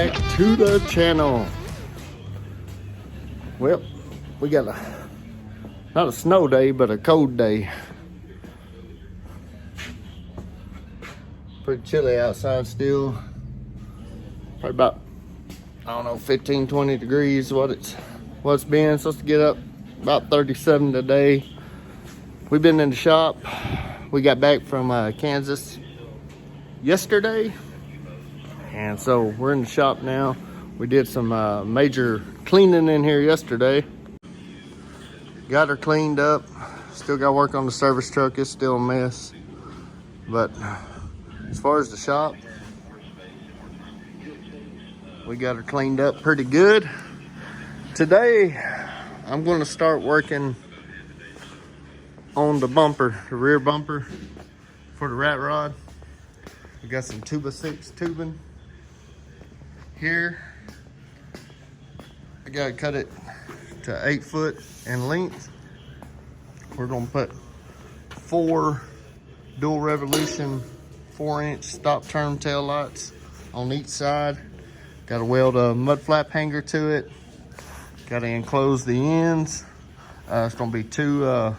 back to the channel. Well, we got not a snow day, but a cold day. Pretty chilly outside still. Probably about, I don't know, 15, 20 degrees what it's been. Supposed to get up about 37 today. We've been in the shop. We got back from Kansas yesterday. And so we're in the shop now. We did some major cleaning in here yesterday. Got her cleaned up. Still got to work on the service truck. It's still a mess. But as far as the shop, we got her cleaned up pretty good. Today, I'm going to start working on the bumper, the rear bumper for the RatRod. We got some 2x6 tubing here. I gotta cut it to 8 foot in length. We're gonna put 4 dual revolution 4-inch stop turn tail lights on each side. Gotta weld a mud flap hanger to it. Gotta enclose the ends. It's gonna be two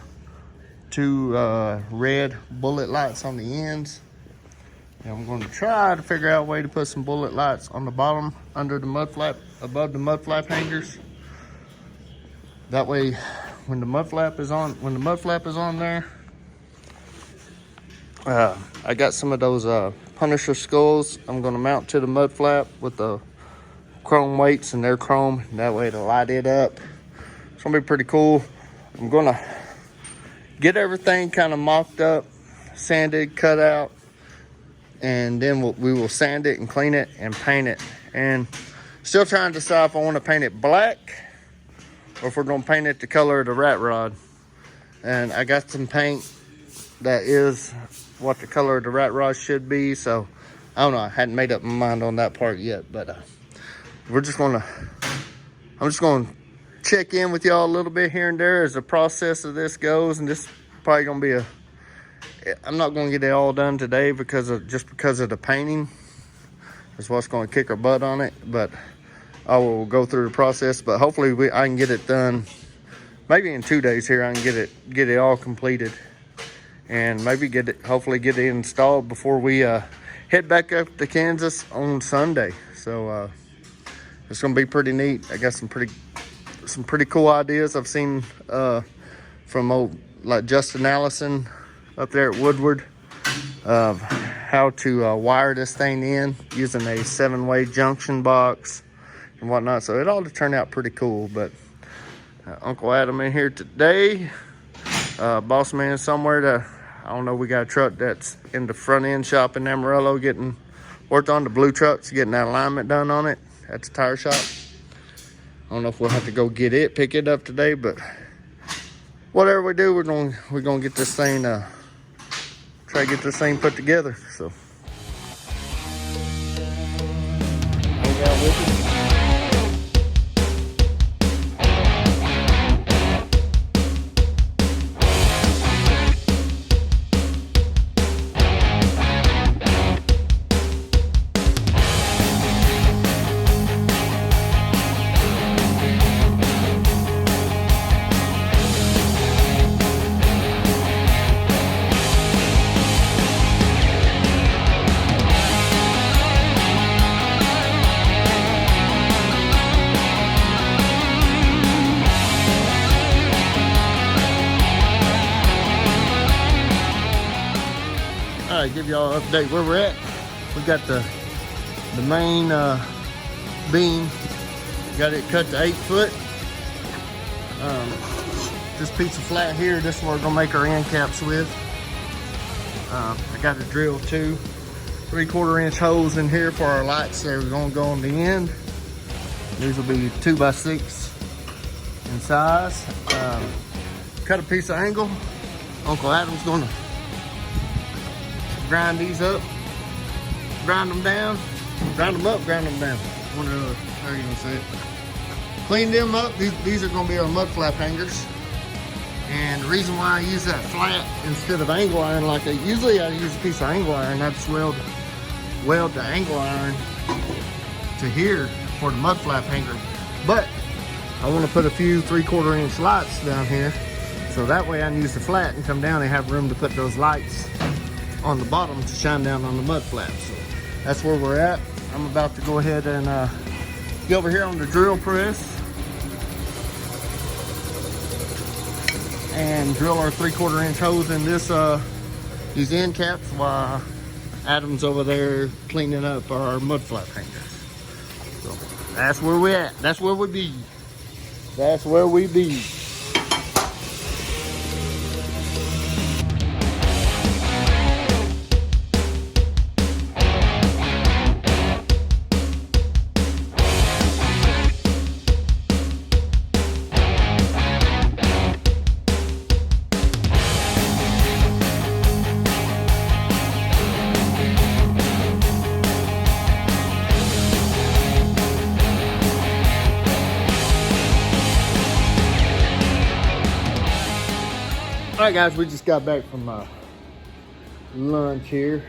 red bullet lights on the ends. And I'm going to try to figure out a way to put some bullet lights on the bottom under the mud flap, above the mud flap hangers. That way, when the mud flap is on, there, I got some of those Punisher skulls. I'm going to mount to the mud flap with the chrome weights, and they're chrome. That way, to light it up. It's going to be pretty cool. I'm going to get everything kind of mocked up, sanded, cut out. And then we will sand it and clean it and paint it. And still trying to decide if I want to paint it black or if we're going to paint it the color of the RatRod. And I got some paint that is what the color of the RatRod should be. So I don't know. I hadn't made up my mind on that part yet. But I'm just going to check in with y'all a little bit here and there as the process of this goes. And this is probably going to be I'm not going to get it all done today because of the painting. That's what's going to kick our butt on it. But I will go through the process. But hopefully I can get it done. Maybe in 2 days here I can get it all completed, and maybe hopefully get it installed before we head back up to Kansas on Sunday. So it's going to be pretty neat. I got some pretty cool ideas I've seen from like Justin Allison up there at Woodward of how to wire this thing in using a 7-way junction box and whatnot. So it all turned out pretty cool. But Uncle Adam in here today, boss man somewhere. I don't know, we got a truck that's in the front end shop in Amarillo getting worked on. The blue truck's getting that alignment done on it at the tire shop. I don't know if we'll have to go pick it up today, but whatever we do, we're gonna get this thing try to get this thing put together. So hang out with you. Give y'all an update where we're at. We got the main beam, got it cut to 8 foot. This piece of flat here, this is what we're gonna make our end caps with. I got to drill 2 3/4 inch holes in here for our lights that are gonna go on the end. These will be 2x6 in size. Cut a piece of angle. Uncle Adam's gonna grind these up, grind them down, grind them up, grind them down. One or the other, how are you gonna say it? Clean them up. These are gonna be our mud flap hangers. And the reason why I use that flat instead of angle iron like usually I use a piece of angle iron. I just weld the angle iron to here for the mud flap hanger. But I want to put a few 3/4 inch lights down here, so that way I can use the flat and come down and have room to put those lights on the bottom to shine down on the mud flap. So that's where we're at. I'm about to go ahead and get over here on the drill press and drill our 3/4 inch holes in this these end caps while Adam's over there cleaning up our mud flap hangers. So that's where we at. That's where we be. That's where we be. All right, guys, we just got back from lunch here.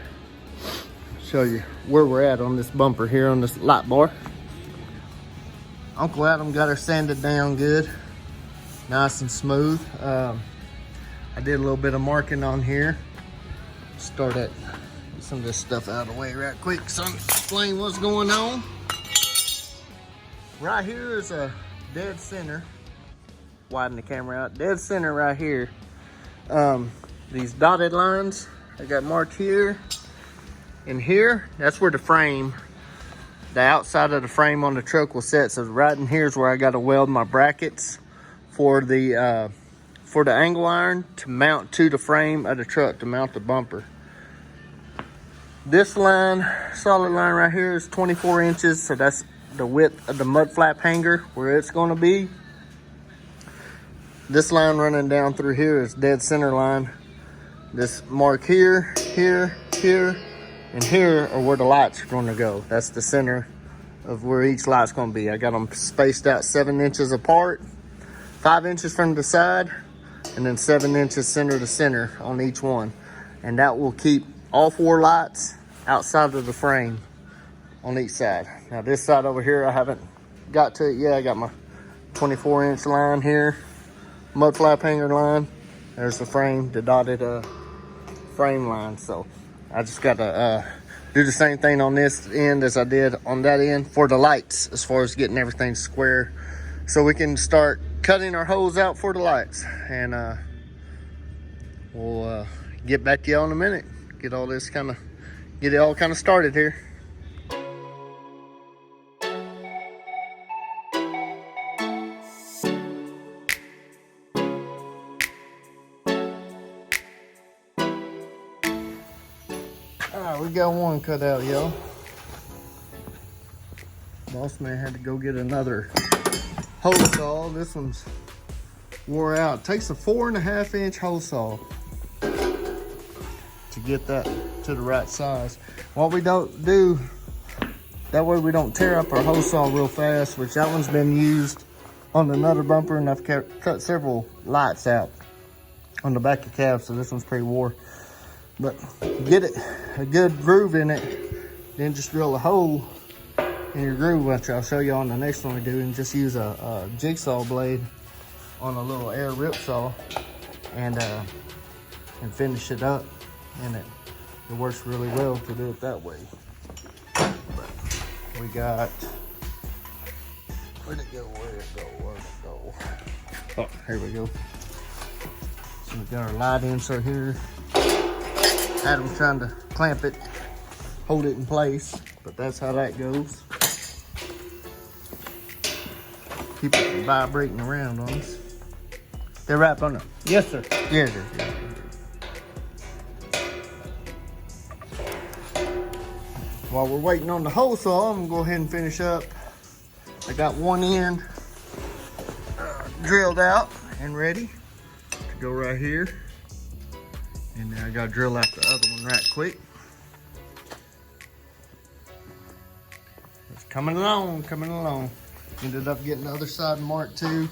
Show you where we're at on this bumper here on this light bar. Uncle Adam got her sanded down good, nice and smooth. I did a little bit of marking on here. Start at some of this stuff out of the way right quick so I can explain what's going on. Right here is a dead center. Widen the camera out. Dead center right here. These dotted lines I got marked here and here, that's where the frame, the outside of the frame on the truck will set. So right in here is where I got to weld my brackets for the angle iron to mount to the frame of the truck, to mount the bumper. This line, solid line right here, is 24 inches, so that's the width of the mud flap hanger where it's going to be. This line running down through here is dead center line. This mark here, here, here, and here are where the lights are going to go. That's the center of where each light's going to be. I got them spaced out 7 inches apart, 5 inches from the side, and then 7 inches center to center on each one. And that will keep all 4 lights outside of the frame on each side. Now this side over here, I haven't got to it yet. I got my 24 inch line here. Mud flap hanger line. There's the frame, the dotted frame line. So I just got to do the same thing on this end as I did on that end for the lights, as far as getting everything square, so we can start cutting our holes out for the lights. And we'll get back to y'all in a minute. Get it all kind of started here. We got one cut out, y'all. Boss man had to go get another hole saw. This one's wore out. It takes a 4.5 inch hole saw to get that to the right size. What we don't do, that way we don't tear up our hole saw real fast, which that one's been used on another bumper, and I've cut several lights out on the back of the cab, so this one's pretty wore. But get it a good groove in it, then just drill a hole in your groove, which I'll show you on the next one we do, and just use a jigsaw blade on a little air rip saw and finish it up. And it works really well to do it that way. But we got, where'd it go? Oh, here we go. So we got our light insert here. Adam's trying to clamp it, hold it in place, but that's how that goes. Keep it from vibrating around on us. They're right on it. Yes, sir. Yeah, it is. Yeah. While we're waiting on the hole saw, I'm gonna go ahead and finish up. I got one end drilled out and ready to go right here. And then I gotta drill out the other one right quick. It's coming along. Ended up getting the other side marked too.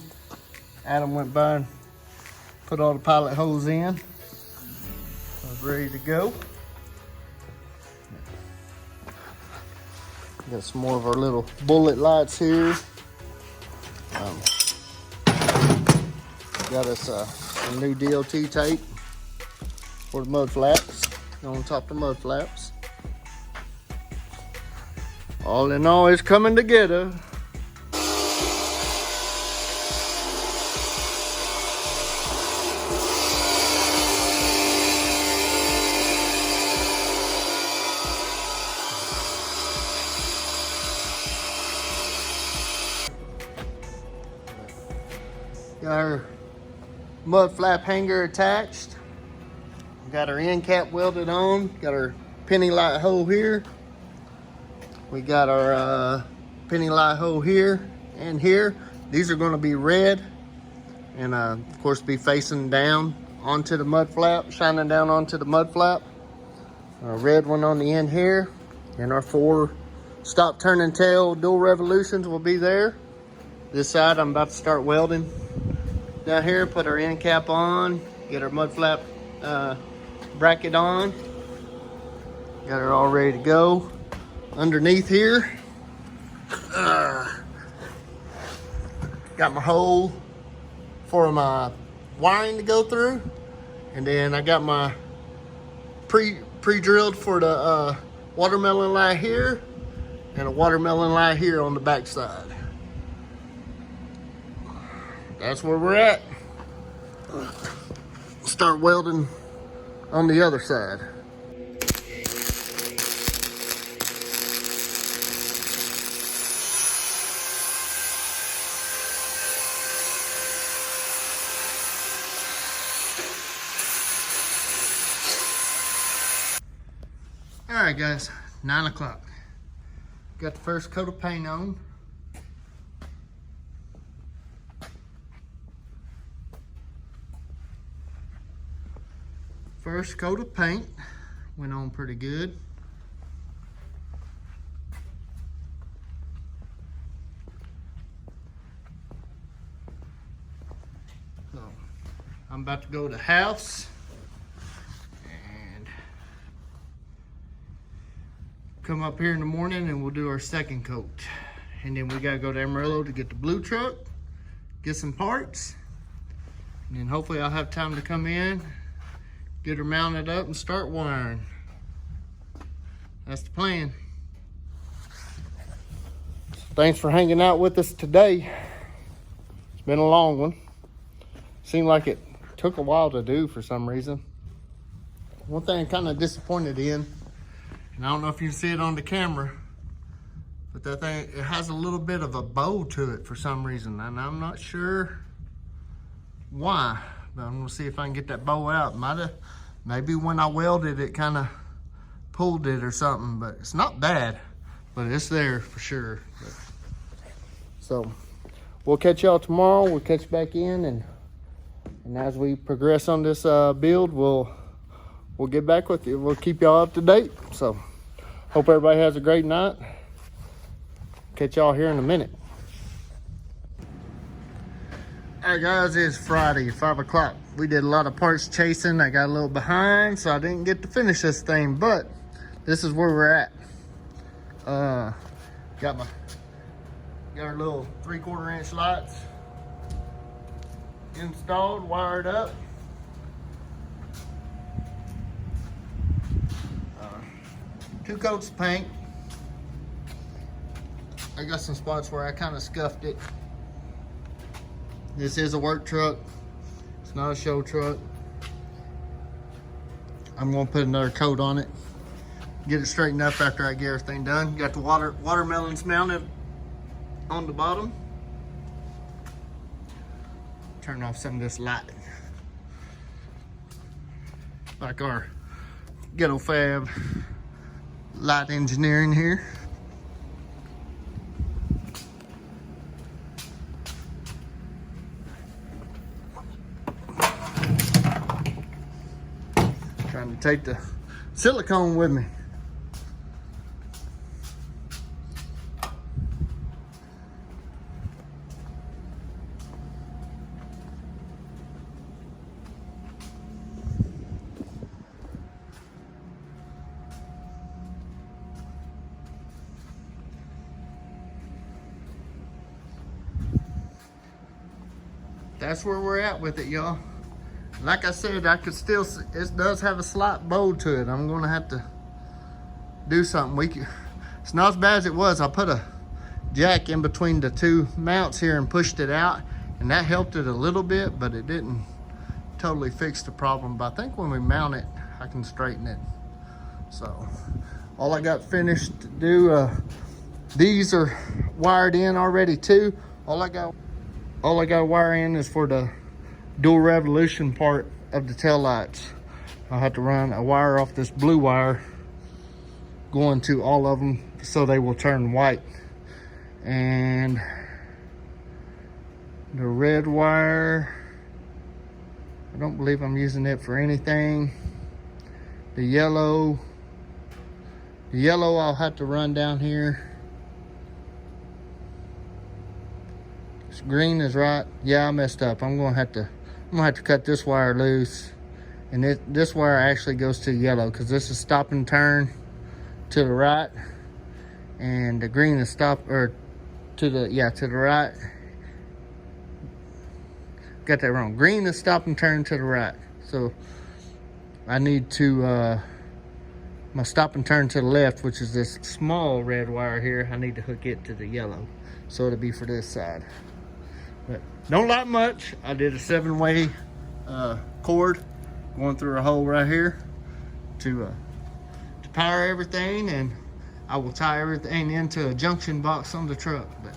Adam went by and put all the pilot holes in. I was ready to go. Got some more of our little bullet lights here. Got us a new DOT tape for the mud flaps, on top of the mud flaps. All in all, it's coming together. Got our mud flap hanger attached. Got our end cap welded on. Got our penny light hole here. We got our penny light hole here and here. These are going to be red, and of course be facing down onto the mud flap, shining down onto the mud flap. A red one on the end here, and our 4 stop, turn, and tail dual revolutions will be there. This side I'm about to start welding. Down here, put our end cap on, get our mud flap bracket on. Got her all ready to go. Underneath here, got my hole for my wiring to go through, and then I got my pre-drilled for the watermelon light here, and a watermelon light here on the back side. That's where we're at. Start welding on the other side. All right, guys, 9 o'clock. Got the first coat of paint on. First coat of paint went on pretty good. So I'm about to go to the house and come up here in the morning, and we'll do our second coat. And then we gotta go to Amarillo to get the blue truck, get some parts, and then hopefully I'll have time to come in, get her mounted up, and start wiring. That's the plan. Thanks for hanging out with us today. It's been a long one. Seemed like it took a while to do for some reason. One thing I'm kind of disappointed in, and I don't know if you can see it on the camera, but that thing, it has a little bit of a bow to it for some reason, and I'm not sure why. But I'm gonna see if I can get that bow out. Maybe when I welded it kind of pulled it or something, but it's not bad, but it's there for sure. So we'll catch y'all tomorrow. We'll catch back in, and as we progress on this build, we'll get back with you. We'll keep y'all up to date. So hope everybody has a great night. Catch y'all here in a minute. All right, guys, it's Friday, 5 o'clock. We did a lot of parts chasing. I got a little behind, so I didn't get to finish this thing, but this is where we're at. Got our little 3/4 inch lights installed, wired up. 2 coats of paint. I got some spots where I kind of scuffed it. This is a work truck. It's not a show truck. I'm gonna put another coat on it. Get it straightened up after I get everything done. Got the watermelons mounted on the bottom. Turn off some of this lighting. Like our ghetto fab light engineering here. Trying to take the silicone with me. that's where we're at with it, y'all. Like I said, I could still, it does have a slight bow to it. I'm gonna have to do something. It's not as bad as it was. I put a jack in between the two mounts here and pushed it out, and that helped it a little bit, but it didn't totally fix the problem. But I think when we mount it, I can straighten it. So all I got finished to do, these are wired in already too. All I got to wire in is for the dual revolution part of the tail lights. I'll have to run a wire off this blue wire going to all of them so they will turn white. And the red wire, I don't believe I'm using it for anything. The yellow I'll have to run down here. This green is right. Yeah, I messed up. I'm gonna have to cut this wire loose. And this wire actually goes to yellow because this is stop and turn to the right. And the green is stop, or to the right. Got that wrong. Green is stop and turn to the right. So I need to, my stop and turn to the left, which is this small red wire here, I need to hook it to the yellow. So it'll be for this side. But don't like much. I did a 7-way cord going through a hole right here to power everything, and I will tie everything into a junction box on the truck. But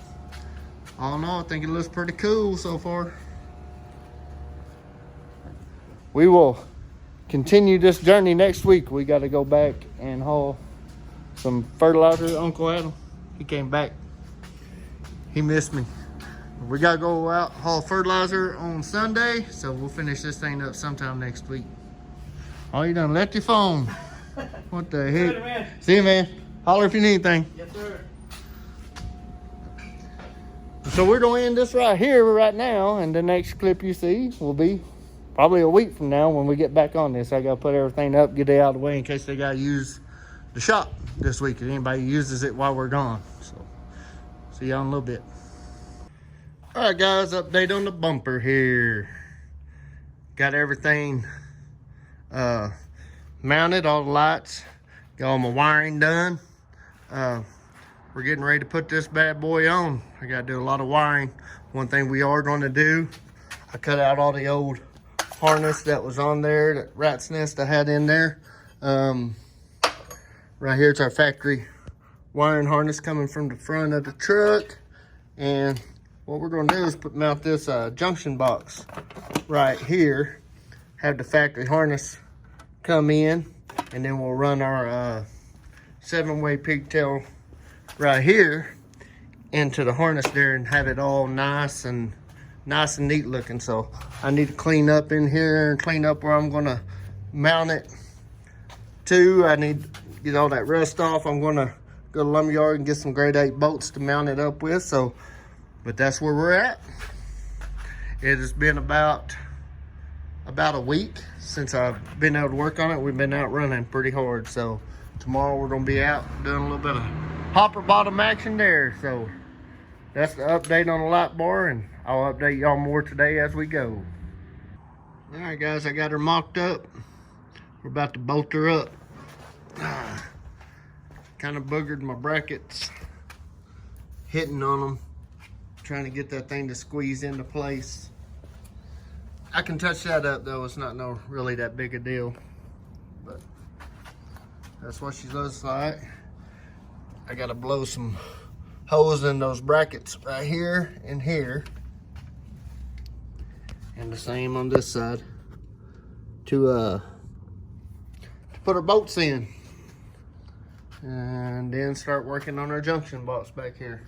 all in all, I think it looks pretty cool so far. We will continue this journey next week. We got to go back and haul some fertilizer. Uncle Adam, he came back. He missed me. We got to go out haul fertilizer on Sunday, so we'll finish this thing up sometime next week. Oh, you done left your phone. What the heck? Later, man. See you, man. Holler if you need anything. Yes, sir. So we're going to end this right here right now, and the next clip you see will be probably a week from now when we get back on this. I got to put everything up, get it out of the way in case they got to use the shop this week, if anybody uses it while we're gone. So see y'all in a little bit. All right, guys, update on the bumper here. Got everything mounted, all the lights. Got all my wiring done. We're getting ready to put this bad boy on. I got to do a lot of wiring. One thing we are going to do, I cut out all the old harness that was on there, that rat's nest I had in there. Right here, it's our factory wiring harness coming from the front of the truck. And what we're going to do is mount this junction box right here, have the factory harness come in, and then we'll run our 7-way pigtail right here into the harness there and have it all nice and neat looking. So I need to clean up in here and clean up where I'm going to mount it to. I need to get all that rust off. I'm going to go to lumberyard and get some grade 8 bolts to mount it up with. So, but that's where we're at. It has been about a week since I've been able to work on it. We've been out running pretty hard. So tomorrow we're going to be out doing a little bit of hopper bottom action there. So that's the update on the light bar, and I'll update y'all more today as we go. All right, guys, I got her mocked up. We're about to bolt her up. Kind of boogered my brackets, hitting on them, trying to get that thing to squeeze into place. I can touch that up though. It's not really that big a deal, but that's what she looks like. I gotta blow some holes in those brackets right here and here, and the same on this side to put our bolts in, and then start working on our junction box back here.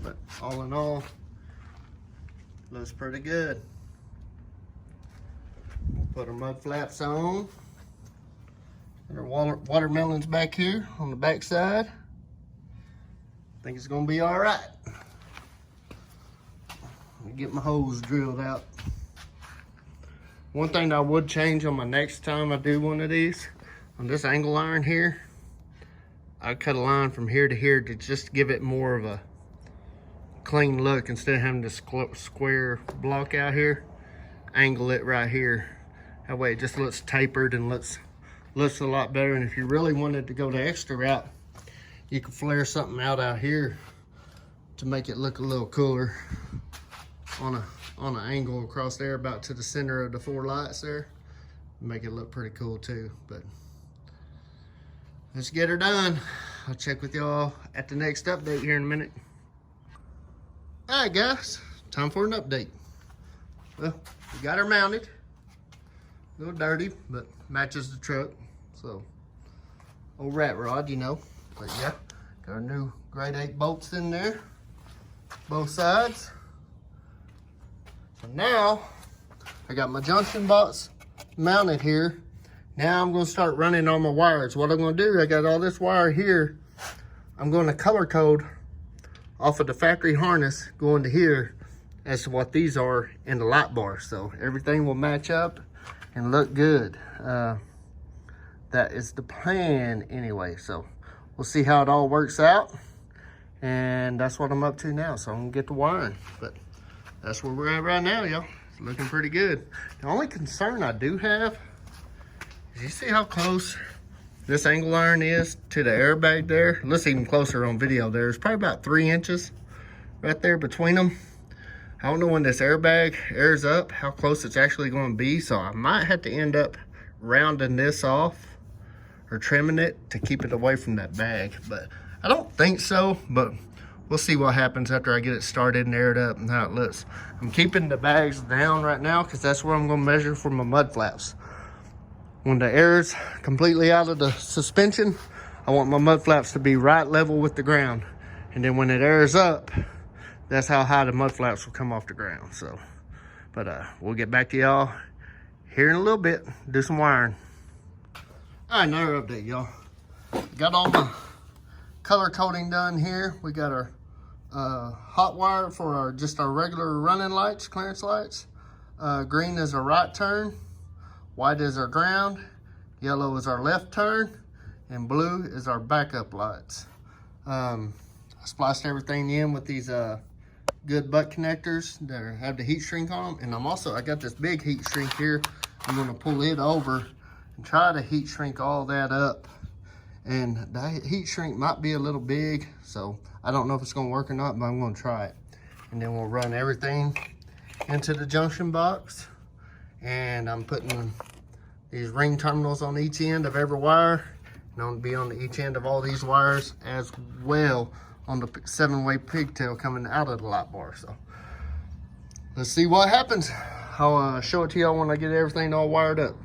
But all in all, looks pretty good. We'll put our mud flaps on, and our watermelons back here on the back side. I think it's gonna be all right. Let me get my hose drilled out. One thing that I would change on my next time I do one of these, on this angle iron here, I cut a line from here to here to just give it more of a clean look. Instead of having this square block out here, angle it right here. That way it just looks tapered and looks a lot better. And if you really wanted to go the extra route, you could flare something out here to make it look a little cooler on an angle across there, about to the center of the 4 lights there. Make it look pretty cool too. But let's get her done. I'll check with y'all at the next update here in a minute. All right, guys, time for an update. Well, we got her mounted. A little dirty, but matches the truck. So, old RatRod, you know. But yeah, got our new grade 8 bolts in there, both sides. So now, I got my junction box mounted here. Now I'm gonna start running all my wires. What I'm gonna do, I got all this wire here. I'm gonna color code off of the factory harness going to here as to what these are in the light bar. So everything will match up and look good. That is the plan anyway. So we'll see how it all works out. And that's what I'm up to now. So I'm gonna get the wiring. But that's where we're at right now, y'all. It's looking pretty good. The only concern I do have, you see how close this angle iron is to the airbag there? It looks even closer on video. There's probably about 3 inches right there between them. I don't know when this airbag airs up, how close it's actually going to be. So I might have to end up rounding this off or trimming it to keep it away from that bag. But I don't think so, but we'll see what happens after I get it started and aired up and how it looks. I'm keeping the bags down right now because that's where I'm going to measure for my mud flaps. When the air's completely out of the suspension, I want my mud flaps to be right level with the ground. And then when it airs up, that's how high the mud flaps will come off the ground. So, but we'll get back to y'all here in a little bit, do some wiring. All right, another update, y'all. Got all my color coding done here. We got our hot wire for just our regular running lights, clearance lights. Green is our right turn. White is our ground, yellow is our left turn, and blue is our backup lights. I spliced everything in with these good butt connectors that have the heat shrink on them. And I got this big heat shrink here. I'm gonna pull it over and try to heat shrink all that up. And the heat shrink might be a little big, so I don't know if it's gonna work or not, but I'm gonna try it. And then we'll run everything into the junction box. And I'm putting these ring terminals on each end of every wire, and I'm gonna be on each end of all these wires as well on the 7-way pigtail coming out of the light bar. So let's see what happens. I'll show it to y'all when I get everything all wired up.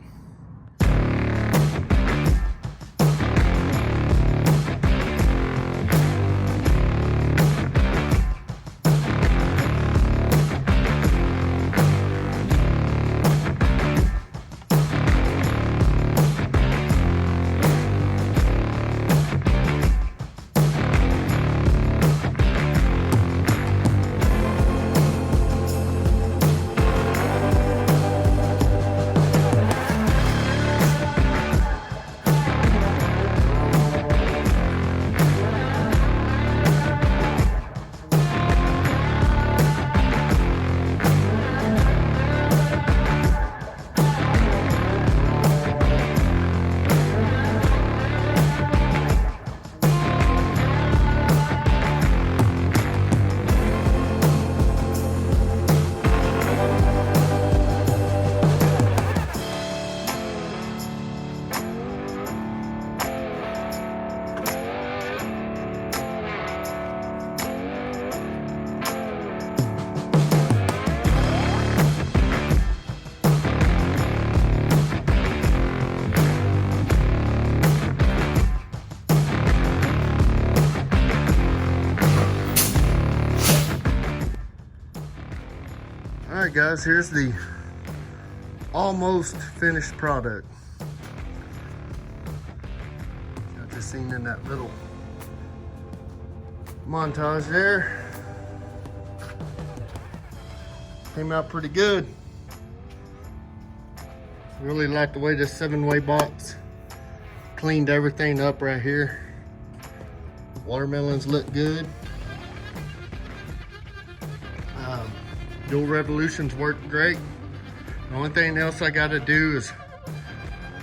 Alright guys, here's the almost finished product. Got this seen in that little montage there. Came out pretty good. Really like the way this 7-way box cleaned everything up right here. Watermelons look good. Dual revolutions work great. The only thing else I gotta do is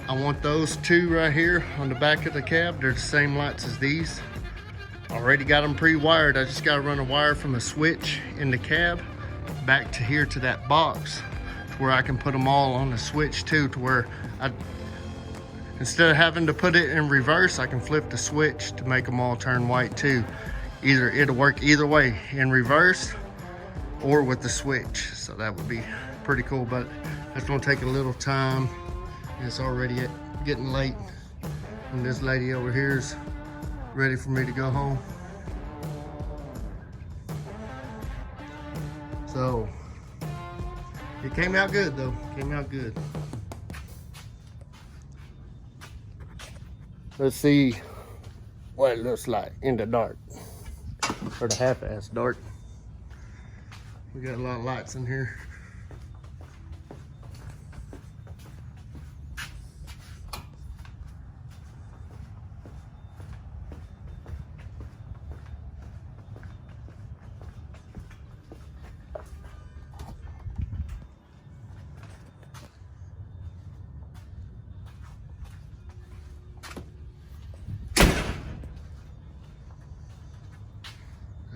I want those two right here on the back of the cab. They're the same lights as these. Already got them pre-wired. I just gotta run a wire from a switch in the cab back to here to that box to where I can put them all on the switch too, to where instead of having to put it in reverse, I can flip the switch to make them all turn white too. Either it'll work either way, in reverse or with the switch. So that would be pretty cool, but that's gonna take a little time. It's already getting late, and this lady over here is ready for me to go home. So it came out good though, came out good. Let's see what it looks like in the dark, or the half-ass dark. We got a lot of lights in here.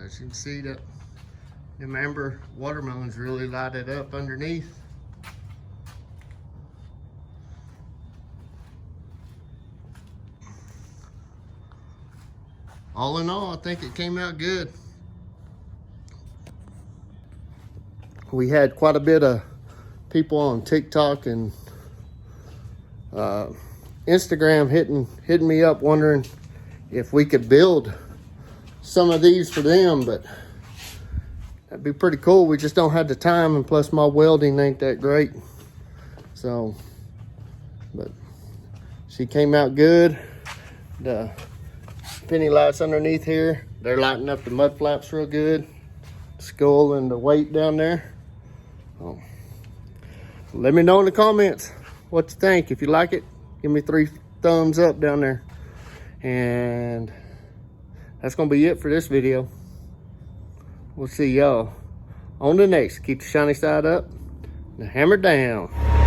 As you can see, that them amber watermelons really lighted up underneath. All in all, I think it came out good. We had quite a bit of people on TikTok and Instagram hitting me up wondering if we could build some of these for them, but that'd be pretty cool. We just don't have the time, and plus my welding ain't that great. So, but she came out good. The penny lights underneath here, they're lighting up the mud flaps real good. Skull and the weight down there. Oh. Let me know in the comments what you think. If you like it, give me 3 thumbs up down there. And that's gonna be it for this video. We'll see y'all on the next. Keep the shiny side up and hammer down.